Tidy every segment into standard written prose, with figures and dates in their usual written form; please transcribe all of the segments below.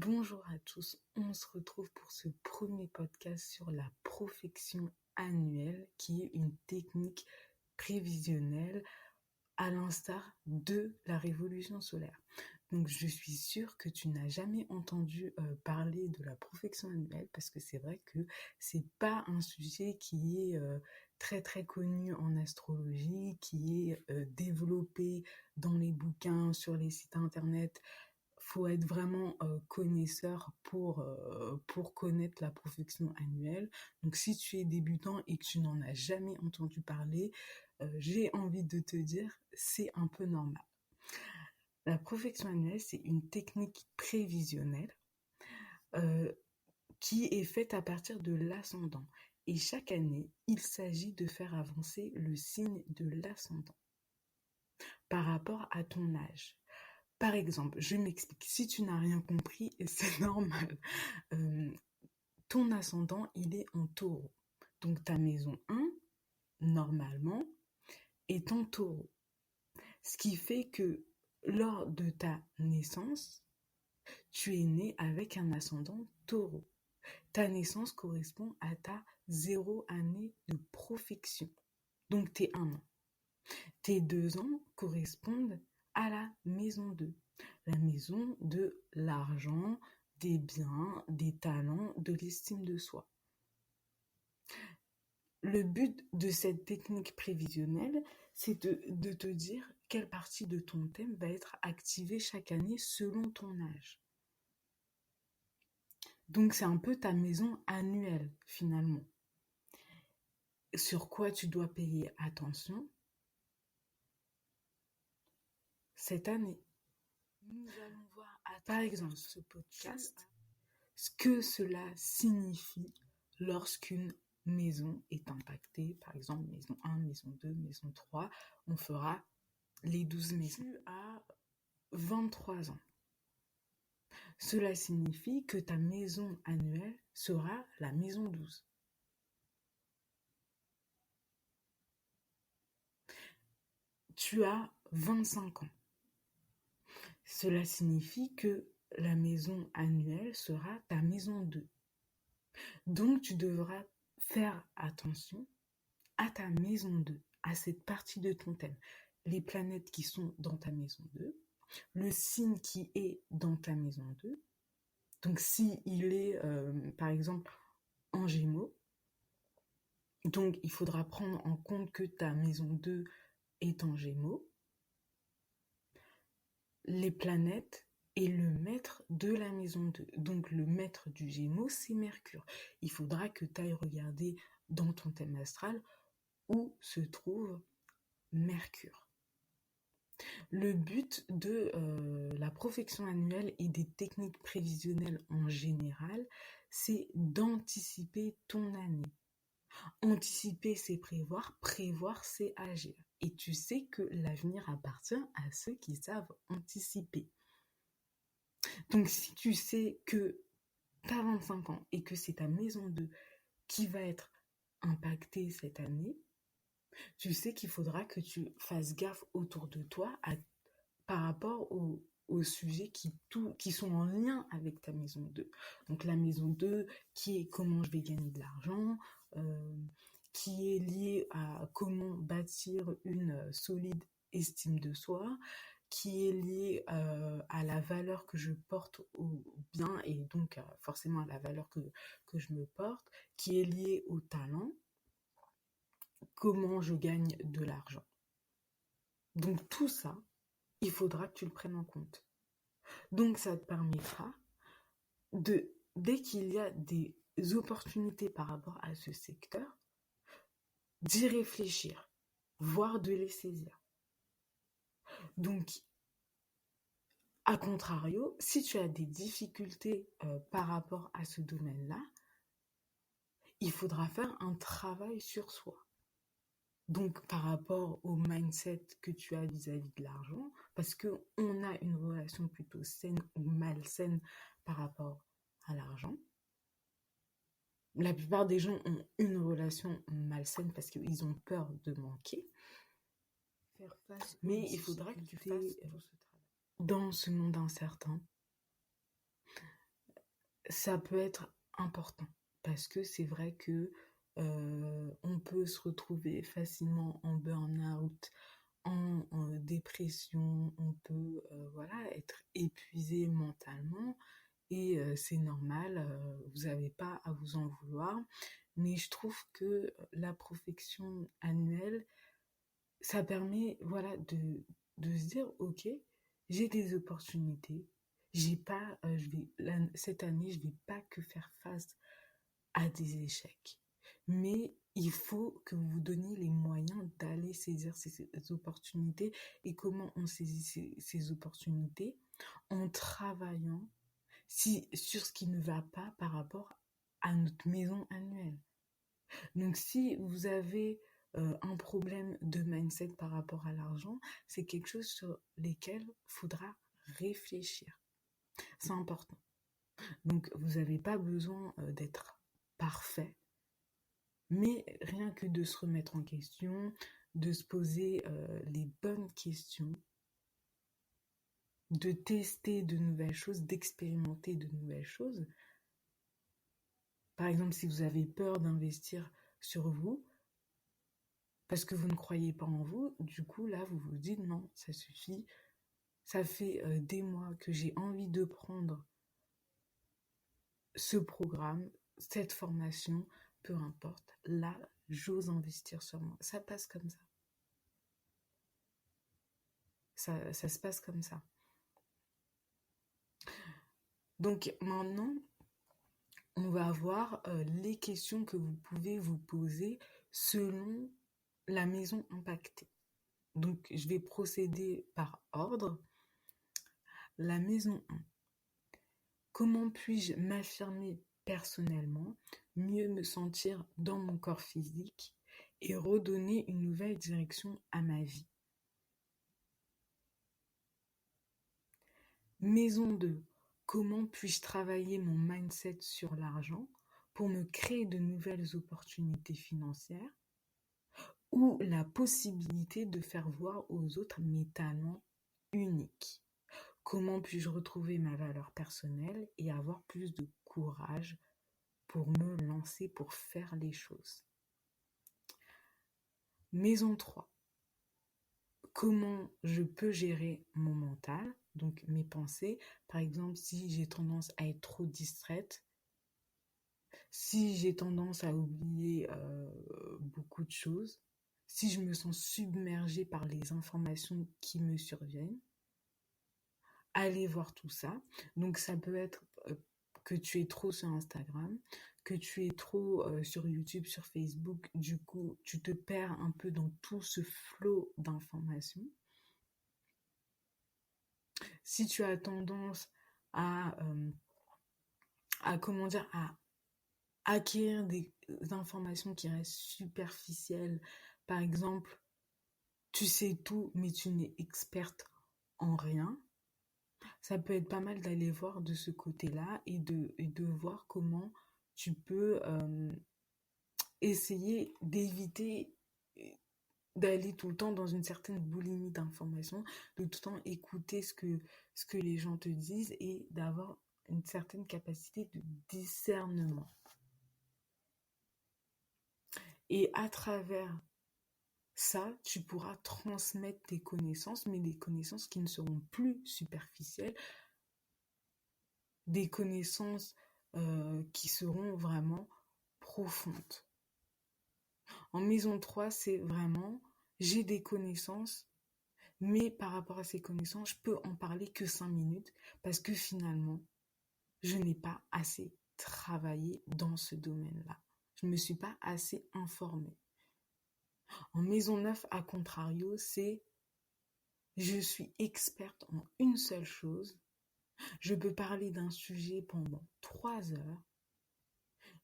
Bonjour à tous, on se retrouve pour ce premier podcast sur la profection annuelle qui est une technique prévisionnelle à l'instar de la révolution solaire. Donc je suis sûre que tu n'as jamais entendu parler de la profection annuelle parce que c'est vrai que c'est pas un sujet qui est très très connu en astrologie, qui est développé dans les bouquins, sur les sites internet. Faut être vraiment connaisseur pour connaître la profection annuelle. Donc si tu es débutant et que tu n'en as jamais entendu parler, j'ai envie de te dire, c'est un peu normal. La profection annuelle, c'est une technique prévisionnelle euh, qui est faite à partir de l'ascendant. Et chaque année, il s'agit de faire avancer le signe de l'ascendant par rapport à ton âge. Par exemple, je m'explique, si tu n'as rien compris, c'est normal. Euh, Ton ascendant, il est en taureau. Donc ta maison 1, normalement, est en taureau. Ce qui fait que lors de ta naissance, tu es né avec un ascendant taureau. Ta naissance correspond à ta 0 année de profection. Donc tes 1 an. Tes 2 ans correspondent à la maison 2. La maison de l'argent, des biens, des talents, de l'estime de soi. Le but de cette technique prévisionnelle, c'est de te dire quelle partie de ton thème va être activée chaque année selon ton âge. Donc c'est un peu ta maison annuelle finalement. Sur quoi tu dois payer attention cette année. Nous allons voir par exemple ce podcast ce que cela signifie lorsqu'une maison est impactée, par exemple maison 1, maison 2, maison 3, on fera les 12 maisons. Tu as 23 ans. Cela signifie que ta maison annuelle sera la maison 12. Tu as 25 ans. Cela signifie que la maison annuelle sera ta maison 2. Donc tu devras faire attention à ta maison 2, à cette partie de ton thème. Les planètes qui sont dans ta maison 2, le signe qui est dans ta maison 2. Donc si il est par exemple en Gémeaux, donc il faudra prendre en compte que ta maison 2 est en Gémeaux. Les planètes et le maître de la maison 2. Donc le maître du Gémeaux, c'est Mercure. Il faudra que tu ailles regarder dans ton thème astral où se trouve Mercure. Le but de la profection annuelle et des techniques prévisionnelles en général, c'est d'anticiper ton année. Anticiper, c'est prévoir, prévoir, c'est agir. Et tu sais que l'avenir appartient à ceux qui savent anticiper. Donc si tu sais que tu as 25 ans et que c'est ta maison 2 qui va être impactée cette année, tu sais qu'il faudra que tu fasses gaffe autour de toi par rapport aux sujets qui sont en lien avec ta maison 2. Donc la maison 2 qui est comment je vais gagner de l'argent, qui est liée à comment bâtir une solide estime de soi, qui est liée à la valeur que je porte au bien et donc forcément à la valeur que je me porte, qui est liée au talent, comment je gagne de l'argent. Donc tout ça, il faudra que tu le prennes en compte. Donc ça te permettra dès qu'il y a des opportunités par rapport à ce secteur, d'y réfléchir, voire de les saisir. Donc, à contrario, si tu as des difficultés par rapport à ce domaine-là, il faudra faire un travail sur soi. Donc, par rapport au mindset que tu as vis-à-vis de l'argent, parce qu'on a une relation plutôt saine ou malsaine par rapport à l'argent. La plupart des gens ont une relation malsaine parce qu'ils ont peur de manquer. Mais il faudra que tu fasses dans ce monde incertain, ça peut être important parce que c'est vrai que on peut se retrouver facilement en burn-out, en dépression, on peut voilà, être épuisé mentalement et c'est normal, vous n'avez pas à vous en vouloir. Mais je trouve que la prospection annuelle, ça permet voilà, de se dire, ok, j'ai des opportunités, j'ai pas, cette année, je vais pas que faire face à des échecs. Mais il faut que vous vous donniez les moyens d'aller saisir ces opportunités. Et comment on saisit ces opportunités? En travaillant sur ce qui ne va pas par rapport à notre maison annuelle. Donc si vous avez un problème de mindset par rapport à l'argent, c'est quelque chose sur lequel il faudra réfléchir. C'est important. Donc vous n'avez pas besoin d'être parfait, mais rien que de se remettre en question, de se poser les bonnes questions, de tester de nouvelles choses, d'expérimenter de nouvelles choses. Par exemple, si vous avez peur d'investir sur vous, parce que vous ne croyez pas en vous, du coup, là, vous vous dites non, ça suffit. Ça fait des mois que j'ai envie de prendre ce programme, cette formation, peu importe. Là, j'ose investir sur moi. Ça passe comme ça. Ça se passe comme ça. Donc maintenant, on va voir les questions que vous pouvez vous poser selon la maison impactée. Donc, je vais procéder par ordre. La maison 1. Comment puis-je m'affirmer personnellement, mieux me sentir dans mon corps physique et redonner une nouvelle direction à ma vie? Maison 2. Comment puis-je travailler mon mindset sur l'argent pour me créer de nouvelles opportunités financières ou la possibilité de faire voir aux autres mes talents uniques? Comment puis-je retrouver ma valeur personnelle et avoir plus de courage pour me lancer, pour faire les choses? Maison 3. Comment je peux gérer mon mental, donc mes pensées. Par exemple, si j'ai tendance à être trop distraite, si j'ai tendance à oublier beaucoup de choses, si je me sens submergée par les informations qui me surviennent, allez voir tout ça. Donc ça peut être que tu es trop sur Instagram, que tu es trop sur YouTube, sur Facebook, du coup tu te perds un peu dans tout ce flot d'informations. Si tu as tendance à comment dire, à acquérir des informations qui restent superficielles, par exemple, tu sais tout mais tu n'es experte en rien, ça peut être pas mal d'aller voir de ce côté-là et de voir comment tu peux essayer d'éviter d'aller tout le temps dans une certaine boulimie d'informations, de tout le temps écouter ce que les gens te disent et d'avoir une certaine capacité de discernement. Et à travers ça, tu pourras transmettre tes connaissances, mais des connaissances qui ne seront plus superficielles, des connaissances qui seront vraiment profondes. En maison 3, c'est vraiment, j'ai des connaissances, mais par rapport à ces connaissances, je peux en parler que 5 minutes parce que finalement, je n'ai pas assez travaillé dans ce domaine-là. Je ne me suis pas assez informée. En maison 9, à contrario, c'est je suis experte en une seule chose. Je peux parler d'un sujet pendant 3 heures,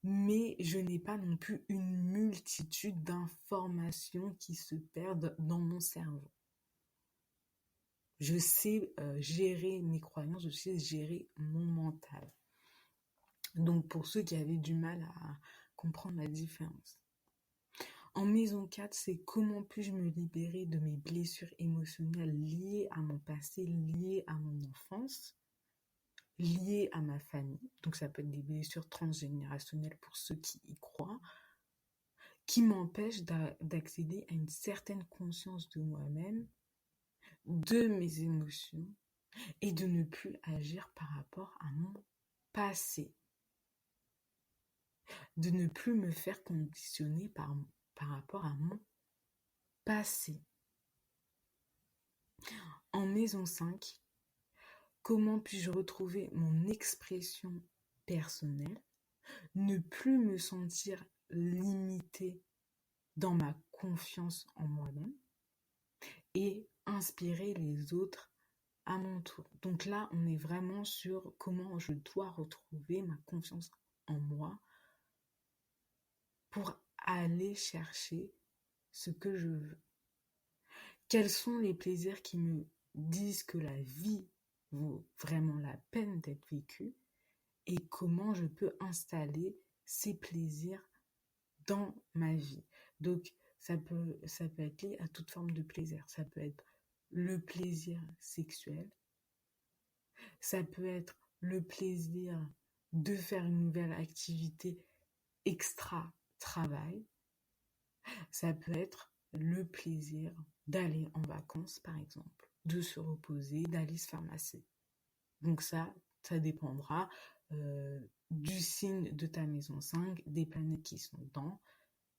mais je n'ai pas non plus une multitude d'informations qui se perdent dans mon cerveau. Je sais gérer mes croyances, je sais gérer mon mental. Donc pour ceux qui avaient du mal à comprendre la différence. En maison 4, c'est comment puis-je me libérer de mes blessures émotionnelles liées à mon passé, liées à mon enfance, liées à ma famille, donc ça peut être des blessures transgénérationnelles pour ceux qui y croient, qui m'empêchent d'accéder à une certaine conscience de moi-même, de mes émotions, et de ne plus agir par rapport à mon passé, de ne plus me faire conditionner par rapport à mon passé. En maison 5, comment puis-je retrouver mon expression personnelle, ne plus me sentir limitée dans ma confiance en moi-même et inspirer les autres à mon tour. Donc là, on est vraiment sur comment je dois retrouver ma confiance en moi pour aller chercher ce que je veux. Quels sont les plaisirs qui me disent que la vie vaut vraiment la peine d'être vécue et comment je peux installer ces plaisirs dans ma vie. Donc, ça peut être lié à toute forme de plaisir. Ça peut être le plaisir sexuel, ça peut être le plaisir de faire une nouvelle activité extra-travail, ça peut être le plaisir d'aller en vacances, par exemple, de se reposer, d'aller se faire masser. Donc ça dépendra du signe de ta maison 5, des planètes qui sont dedans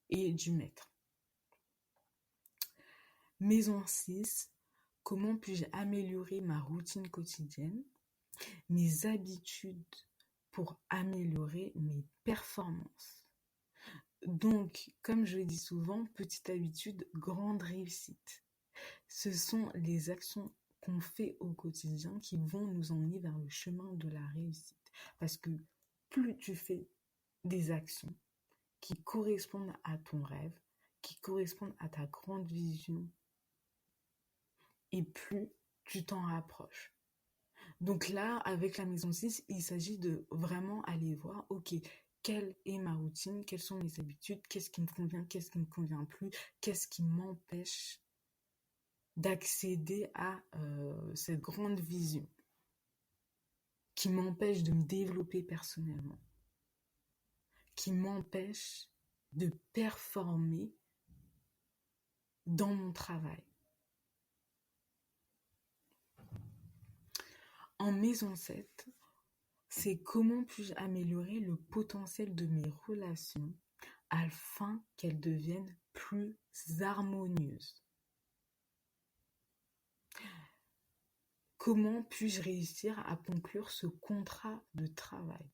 et du maître. Maison 6, comment puis-je améliorer ma routine quotidienne, mes habitudes pour améliorer mes performances. Donc, comme je le dis souvent, petite habitude, grande réussite. Ce sont les actions qu'on fait au quotidien qui vont nous emmener vers le chemin de la réussite. Parce que plus tu fais des actions qui correspondent à ton rêve, qui correspondent à ta grande vision, et plus tu t'en rapproches. Donc là, avec la maison 6, il s'agit de vraiment aller voir, ok, quelle est ma routine, quelles sont mes habitudes, qu'est-ce qui me convient, qu'est-ce qui ne me convient plus, qu'est-ce qui m'empêche d'accéder à cette grande vision, qui m'empêche de me développer personnellement, qui m'empêche de performer dans mon travail. En maison 7, c'est comment puis-je améliorer le potentiel de mes relations afin qu'elles deviennent plus harmonieuses. Comment puis-je réussir à conclure ce contrat de travail?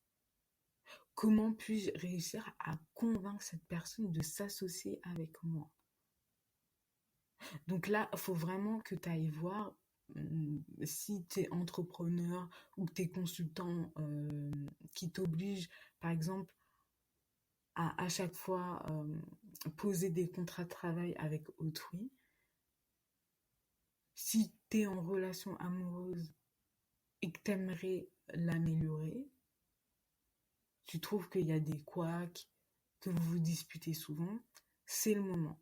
Comment puis-je réussir à convaincre cette personne de s'associer avec moi? Donc là, il faut vraiment que tu ailles voir si tu es entrepreneur ou que tu es consultant qui t'oblige, par exemple, à chaque fois poser des contrats de travail avec autrui. Si tu es en relation amoureuse et que tu aimerais l'améliorer, tu trouves qu'il y a des couacs, que vous vous disputez souvent, c'est le moment.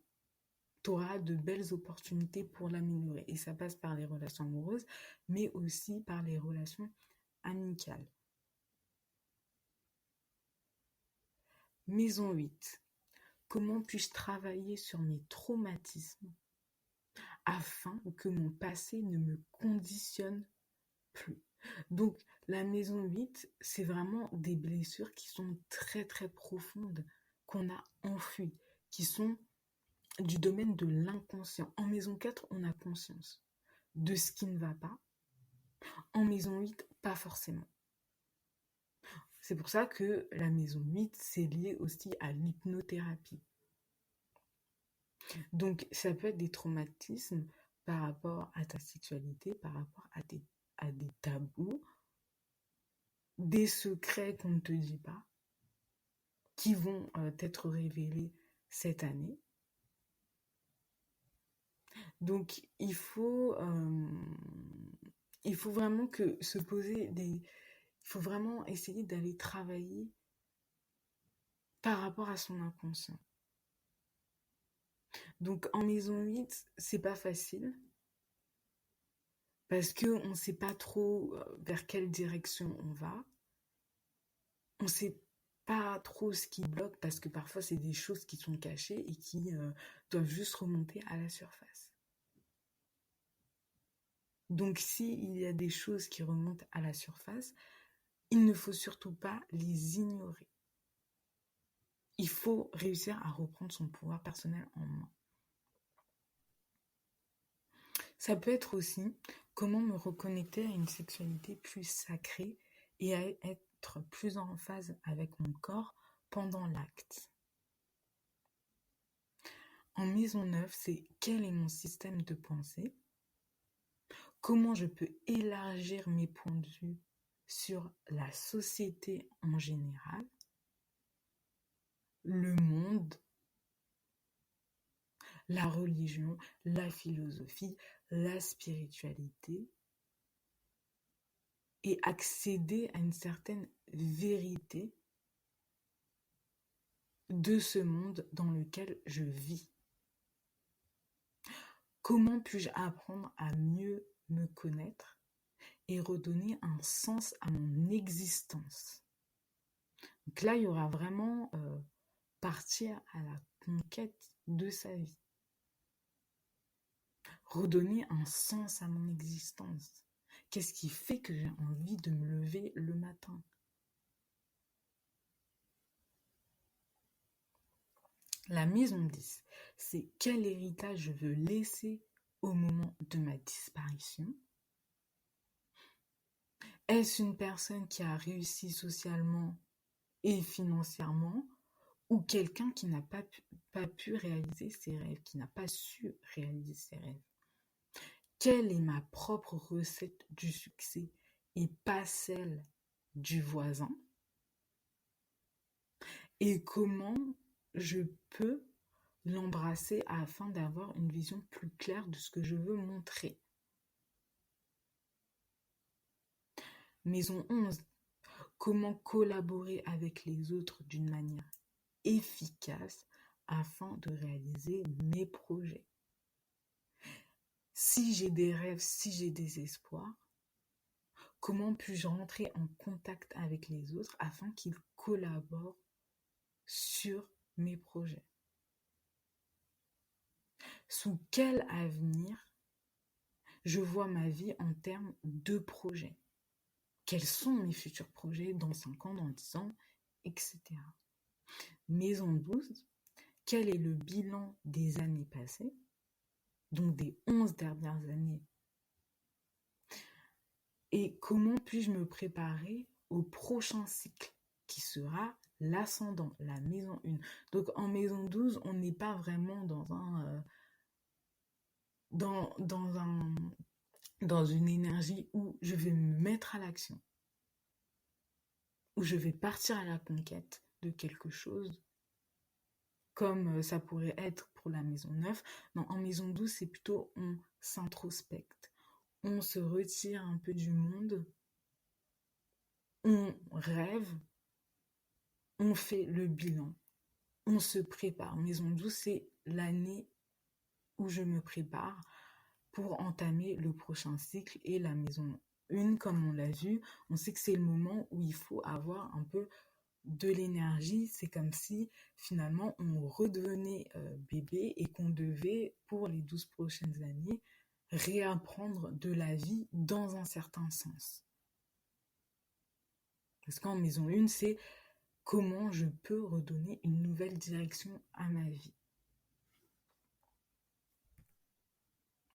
Tu auras de belles opportunités pour l'améliorer. Et ça passe par les relations amoureuses, mais aussi par les relations amicales. Maison 8. Comment puis-je travailler sur mes traumatismes afin que mon passé ne me conditionne plus? Donc, la maison 8, c'est vraiment des blessures qui sont très très profondes, qu'on a enfuies, qui sont du domaine de l'inconscient. En maison 4, on a conscience de ce qui ne va pas. En maison 8, pas forcément. C'est pour ça que la maison 8, c'est lié aussi à l'hypnothérapie. Donc, ça peut être des traumatismes par rapport à ta sexualité, par rapport à des tabous, des secrets qu'on ne te dit pas, qui vont être révélés cette année. Donc, il faut vraiment il faut vraiment essayer d'aller travailler par rapport à son inconscient. Donc, en maison 8, c'est pas facile. parce qu'on ne sait pas trop vers quelle direction on va. On ne sait pas trop ce qui bloque, parce que parfois c'est des choses qui sont cachées et qui doivent juste remonter à la surface. Donc s'il y a des choses qui remontent à la surface, il ne faut surtout pas les ignorer. Il faut réussir à reprendre son pouvoir personnel en main. Ça peut être aussi comment me reconnecter à une sexualité plus sacrée et à être plus en phase avec mon corps pendant l'acte. En maison 9, c'est quel est mon système de pensée, comment je peux élargir mes points de vue sur la société en général, le monde, la religion, la philosophie, la spiritualité, et accéder à une certaine vérité de ce monde dans lequel je vis. Comment puis-je apprendre à mieux me connaître et redonner un sens à mon existence? Donc là, il y aura vraiment partir à la conquête de sa vie. Redonner un sens à mon existence. Qu'est-ce qui fait que j'ai envie de me lever le matin? La maison 10, c'est quel héritage je veux laisser au moment de ma disparition? Est-ce une personne qui a réussi socialement et financièrement, ou quelqu'un qui n'a pas pu réaliser ses rêves, qui n'a pas su réaliser ses rêves? Quelle est ma propre recette du succès et pas celle du voisin? Et comment je peux l'embrasser afin d'avoir une vision plus claire de ce que je veux montrer? Maison 11, comment collaborer avec les autres d'une manière efficace afin de réaliser mes projets? Si j'ai des rêves, si j'ai des espoirs, comment puis-je rentrer en contact avec les autres afin qu'ils collaborent sur mes projets? Sous quel avenir je vois ma vie en termes de projets? Quels sont mes futurs projets dans 5 ans, dans 10 ans, etc. Maison 12, quel est le bilan des années passées, donc des 11 dernières années, et comment puis-je me préparer au prochain cycle qui sera l'ascendant, la maison 1. Donc en maison 12, on n'est pas vraiment dans une énergie où je vais me mettre à l'action, où je vais partir à la conquête de quelque chose, comme ça pourrait être pour la maison 9. Non, en maison 12, c'est plutôt on s'introspecte, on se retire un peu du monde, on rêve, on fait le bilan, on se prépare. Maison 12, c'est l'année où je me prépare pour entamer le prochain cycle. Et la maison 1, comme on l'a vu, on sait que c'est le moment où il faut avoir un peu de l'énergie. C'est comme si finalement on redevenait bébé et qu'on devait, pour les 12 prochaines années, réapprendre de la vie dans un certain sens. Parce qu'en maison 1, c'est comment je peux redonner une nouvelle direction à ma vie.